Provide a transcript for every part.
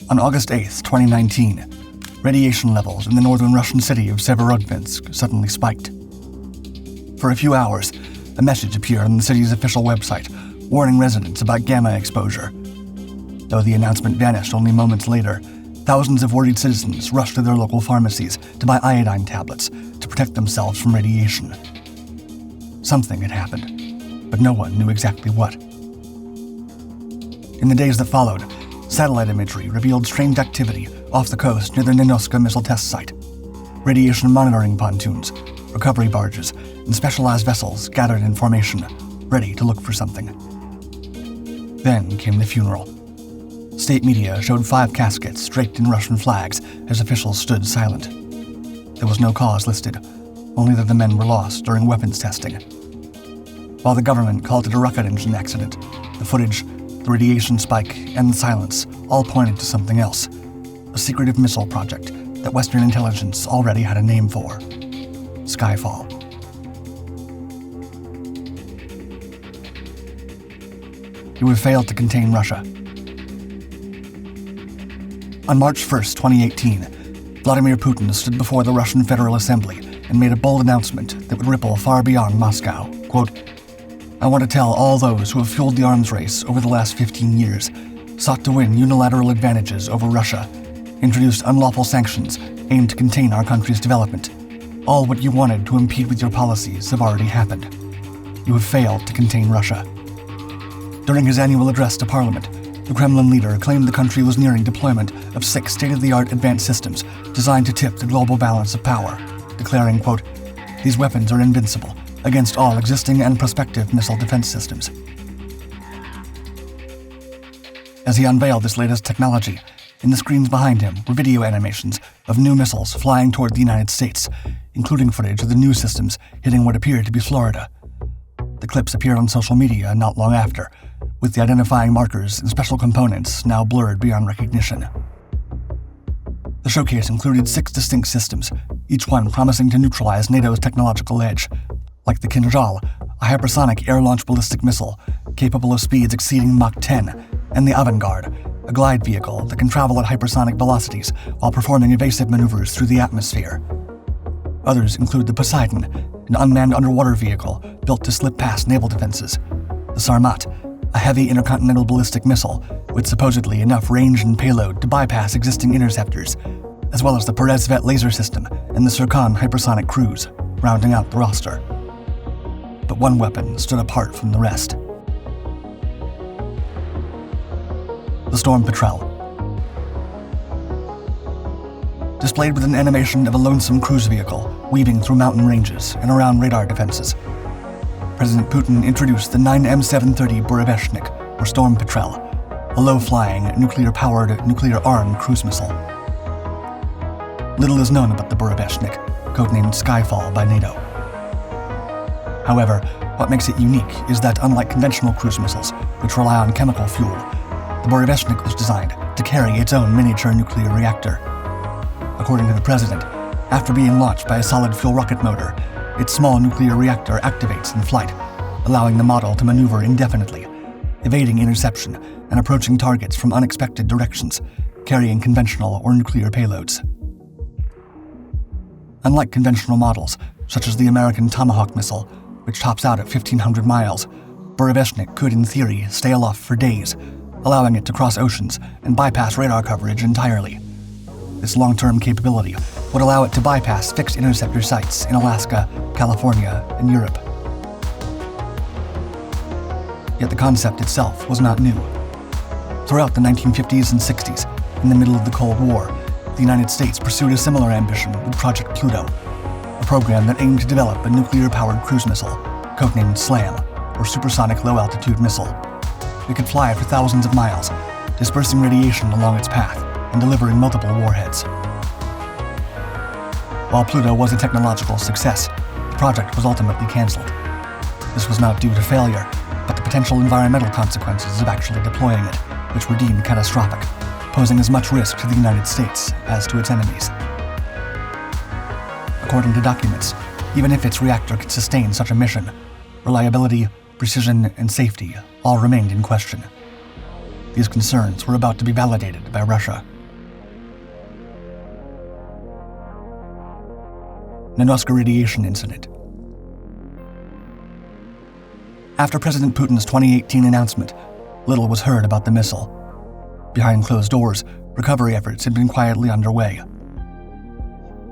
On August 8, 2019, radiation levels in the northern Russian city of Severodvinsk suddenly spiked. For a few hours, a message appeared on the city's official website warning residents about gamma exposure. Though the announcement vanished only moments later, thousands of worried citizens rushed to their local pharmacies to buy iodine tablets to protect themselves from radiation. Something had happened, but no one knew exactly what. In the days that followed, satellite imagery revealed strange activity off the coast near the Nenoksa Missile Test Site. Radiation monitoring pontoons, recovery barges, and specialized vessels gathered in formation, ready to look for something. Then came the funeral. State media showed 5 caskets draped in Russian flags as officials stood silent. There was no cause listed, only that the men were lost during weapons testing. While the government called it a rocket engine accident, the footage, the radiation spike, and the silence all pointed to something else, a secretive missile project that Western intelligence already had a name for: Skyfall. You have failed to contain Russia. On March 1, 2018, Vladimir Putin stood before the Russian Federal Assembly and made a bold announcement that would ripple far beyond Moscow. Quote, "I want to tell all those who have fueled the arms race over the last 15 years, sought to win unilateral advantages over Russia, introduced unlawful sanctions aimed to contain our country's development. All what you wanted to impede with your policies have already happened. You have failed to contain Russia." During his annual address to Parliament, the Kremlin leader claimed the country was nearing deployment of 6 state-of-the-art advanced systems designed to tip the global balance of power, declaring, quote, "These weapons are invincible against all existing and prospective missile defense systems." As he unveiled this latest technology, in the screens behind him were video animations of new missiles flying toward the United States, including footage of the new systems hitting what appeared to be Florida. The clips appeared on social media not long after, with the identifying markers and special components now blurred beyond recognition. The showcase included 6 distinct systems, each one promising to neutralize NATO's technological edge, like the Kinzhal, a hypersonic air-launched ballistic missile capable of speeds exceeding Mach 10, and the Avangard, a glide vehicle that can travel at hypersonic velocities while performing evasive maneuvers through the atmosphere. Others include the Poseidon, an unmanned underwater vehicle built to slip past naval defenses, the Sarmat, a heavy intercontinental ballistic missile with supposedly enough range and payload to bypass existing interceptors, as well as the Perezvet laser system and the Surkan hypersonic cruise, rounding out the roster. But one weapon stood apart from the rest. The Storm Petrel. Displayed with an animation of a lonesome cruise vehicle weaving through mountain ranges and around radar defenses, President Putin introduced the 9M730 Burevestnik, or Storm Petrel, a low-flying, nuclear-powered, nuclear-armed cruise missile. Little is known about the Burevestnik, codenamed Skyfall by NATO. However, what makes it unique is that, unlike conventional cruise missiles, which rely on chemical fuel, the Burevestnik was designed to carry its own miniature nuclear reactor. According to the president, after being launched by a solid-fuel rocket motor, its small nuclear reactor activates in flight, allowing the model to maneuver indefinitely, evading interception and approaching targets from unexpected directions, carrying conventional or nuclear payloads. Unlike conventional models, such as the American Tomahawk missile, which tops out at 1,500 miles, Burevestnik could, in theory, stay aloft for days, allowing it to cross oceans and bypass radar coverage entirely. This long-term capability would allow it to bypass fixed interceptor sites in Alaska, California, and Europe. Yet the concept itself was not new. Throughout the 1950s and 60s, in the middle of the Cold War, the United States pursued a similar ambition with Project Pluto, a program that aimed to develop a nuclear-powered cruise missile, codenamed SLAM, or Supersonic Low-Altitude Missile. It could fly for thousands of miles, dispersing radiation along its path and delivering multiple warheads. While Pluto was a technological success, the project was ultimately canceled. This was not due to failure, but the potential environmental consequences of actually deploying it, which were deemed catastrophic, posing as much risk to the United States as to its enemies. According to documents, even if its reactor could sustain such a mission, reliability, precision, and safety all remained in question. these concerns were about to be validated by Russia. Nenoksa radiation incident. After President Putin's 2018 announcement, little was heard about the missile. Behind closed doors, recovery efforts had been quietly underway.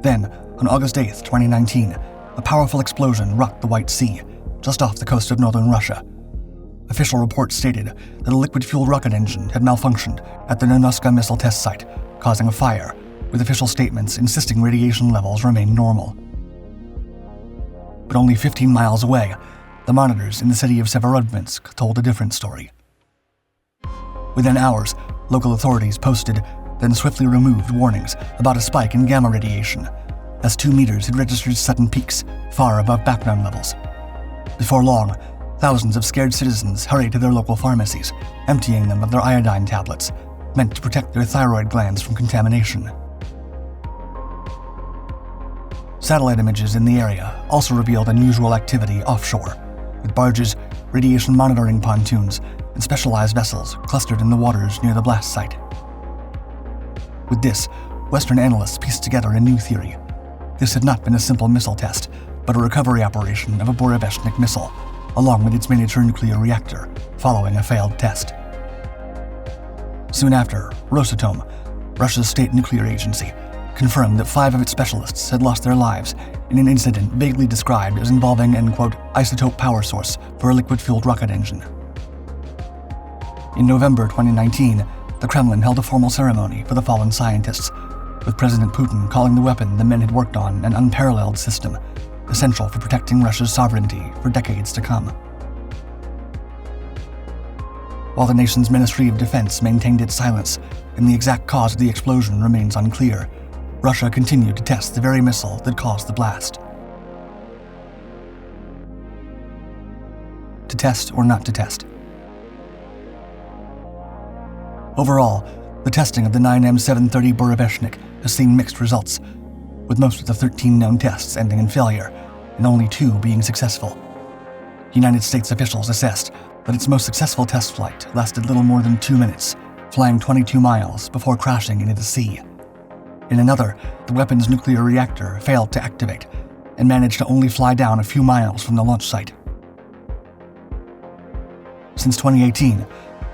Then, on August 8, 2019, a powerful explosion rocked the White Sea, just off the coast of northern Russia. Official reports stated that a liquid-fueled rocket engine had malfunctioned at the Nenoksa Missile Test Site, causing a fire, with official statements insisting radiation levels remained normal. But only 15 miles away, the monitors in the city of Severodvinsk told a different story. Within hours, local authorities posted, then swiftly removed warnings about a spike in gamma radiation, as 2 meters had registered sudden peaks far above background levels. Before long, thousands of scared citizens hurried to their local pharmacies, emptying them of their iodine tablets, meant to protect their thyroid glands from contamination. Satellite images in the area also revealed unusual activity offshore, with barges, radiation monitoring pontoons, and specialized vessels clustered in the waters near the blast site. With this, Western analysts pieced together a new theory. This had not been a simple missile test, but a recovery operation of a Burevestnik missile, along with its miniature nuclear reactor, following a failed test. Soon after, Rosatom, Russia's state nuclear agency, confirmed that 5 of its specialists had lost their lives in an incident vaguely described as involving an, quote, isotope power source for a liquid-fueled rocket engine. In November 2019, the Kremlin held a formal ceremony for the fallen scientists, with President Putin calling the weapon the men had worked on an unparalleled system, essential for protecting Russia's sovereignty for decades to come. While the nation's Ministry of Defense maintained its silence and the exact cause of the explosion remains unclear, Russia continued to test the very missile that caused the blast. To test or not to test? Overall, the testing of the 9M730 Burevestnik has seen mixed results, with most of the 13 known tests ending in failure, and only 2 being successful. United States officials assessed that its most successful test flight lasted little more than 2 minutes, flying 22 miles before crashing into the sea. In another, the weapon's nuclear reactor failed to activate and managed to only fly down a few miles from the launch site. Since 2018,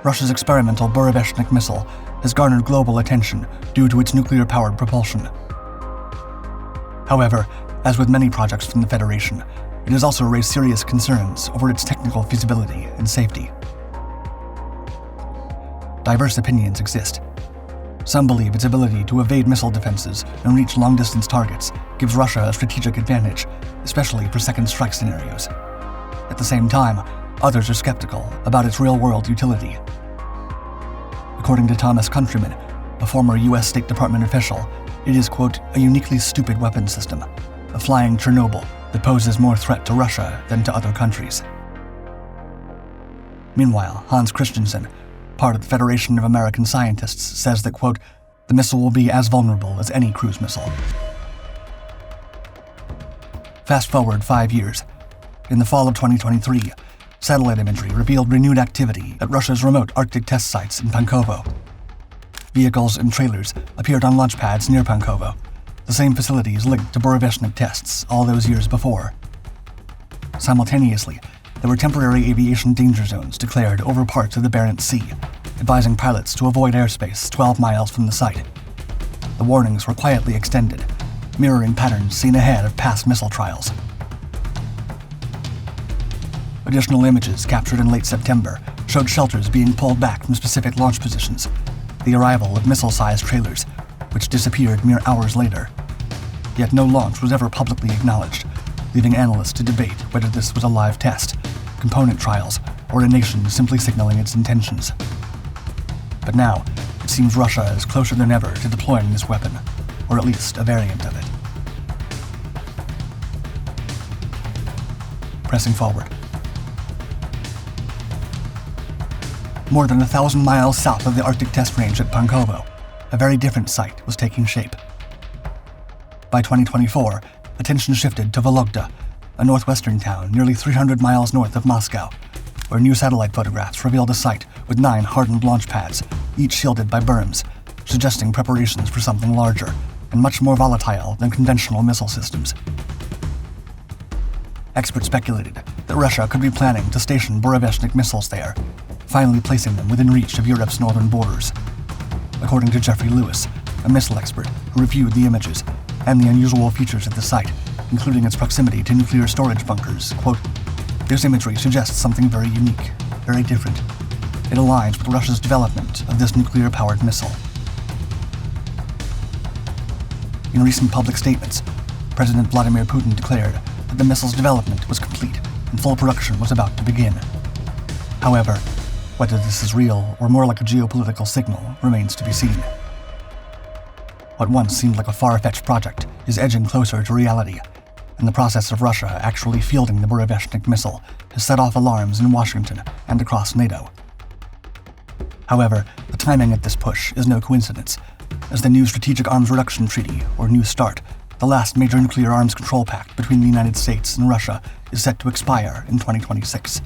Russia's experimental Burevestnik missile has garnered global attention due to its nuclear-powered propulsion. However, as with many projects from the Federation, it has also raised serious concerns over its technical feasibility and safety. Diverse opinions exist. Some believe its ability to evade missile defenses and reach long-distance targets gives Russia a strategic advantage, especially for second strike scenarios. At the same time, others are skeptical about its real-world utility. According to Thomas Countryman, a former U.S. State Department official, it is, quote, a uniquely stupid weapon system, a flying Chernobyl that poses more threat to Russia than to other countries. Meanwhile, Hans Christensen, part of the Federation of American Scientists, says that, quote, the missile will be as vulnerable as any cruise missile. Fast forward 5 years. In the fall of 2023, satellite imagery revealed renewed activity at Russia's remote Arctic test sites in Pankovo. Vehicles and trailers appeared on launch pads near Pankovo, the same facilities linked to Burevestnik tests all those years before. Simultaneously, there were temporary aviation danger zones declared over parts of the Barents Sea, advising pilots to avoid airspace 12 miles from the site. The warnings were quietly extended, mirroring patterns seen ahead of past missile trials. Additional images captured in late September showed shelters being pulled back from specific launch positions, the arrival of missile-sized trailers, which disappeared mere hours later. Yet no launch was ever publicly acknowledged, leaving analysts to debate whether this was a live test, component trials, or a nation simply signaling its intentions. But now, it seems Russia is closer than ever to deploying this weapon, or at least a variant of it. Pressing forward. More than 1,000 miles south of the Arctic test range at Pankovo, a very different site was taking shape. By 2024, attention shifted to Vologda, a northwestern town nearly 300 miles north of Moscow, where new satellite photographs revealed a site with 9 hardened launch pads, each shielded by berms, suggesting preparations for something larger and much more volatile than conventional missile systems. Experts speculated that Russia could be planning to station Burevestnik missiles there, finally placing them within reach of Europe's northern borders. According to Jeffrey Lewis, a missile expert who reviewed the images and the unusual features of the site, including its proximity to nuclear storage bunkers, quote, "This imagery suggests something very unique, very different. It aligns with Russia's development of this nuclear-powered missile." In recent public statements, President Vladimir Putin declared that the missile's development was complete and full production was about to begin. However, whether this is real or more like a geopolitical signal remains to be seen. What once seemed like a far-fetched project is edging closer to reality, and the process of Russia actually fielding the Burevestnik missile has set off alarms in Washington and across NATO. However, the timing of this push is no coincidence, as the new Strategic Arms Reduction Treaty, or New START, the last major nuclear arms control pact between the United States and Russia, is set to expire in 2026.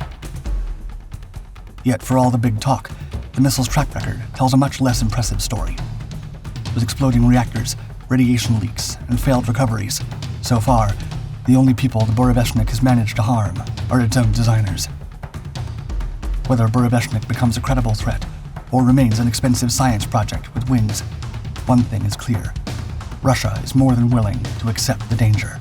Yet for all the big talk, the missile's track record tells a much less impressive story. With exploding reactors, radiation leaks, and failed recoveries, so far, the only people the Burevestnik has managed to harm are its own designers. Whether Burevestnik becomes a credible threat or remains an expensive science project with wings, one thing is clear: Russia is more than willing to accept the danger.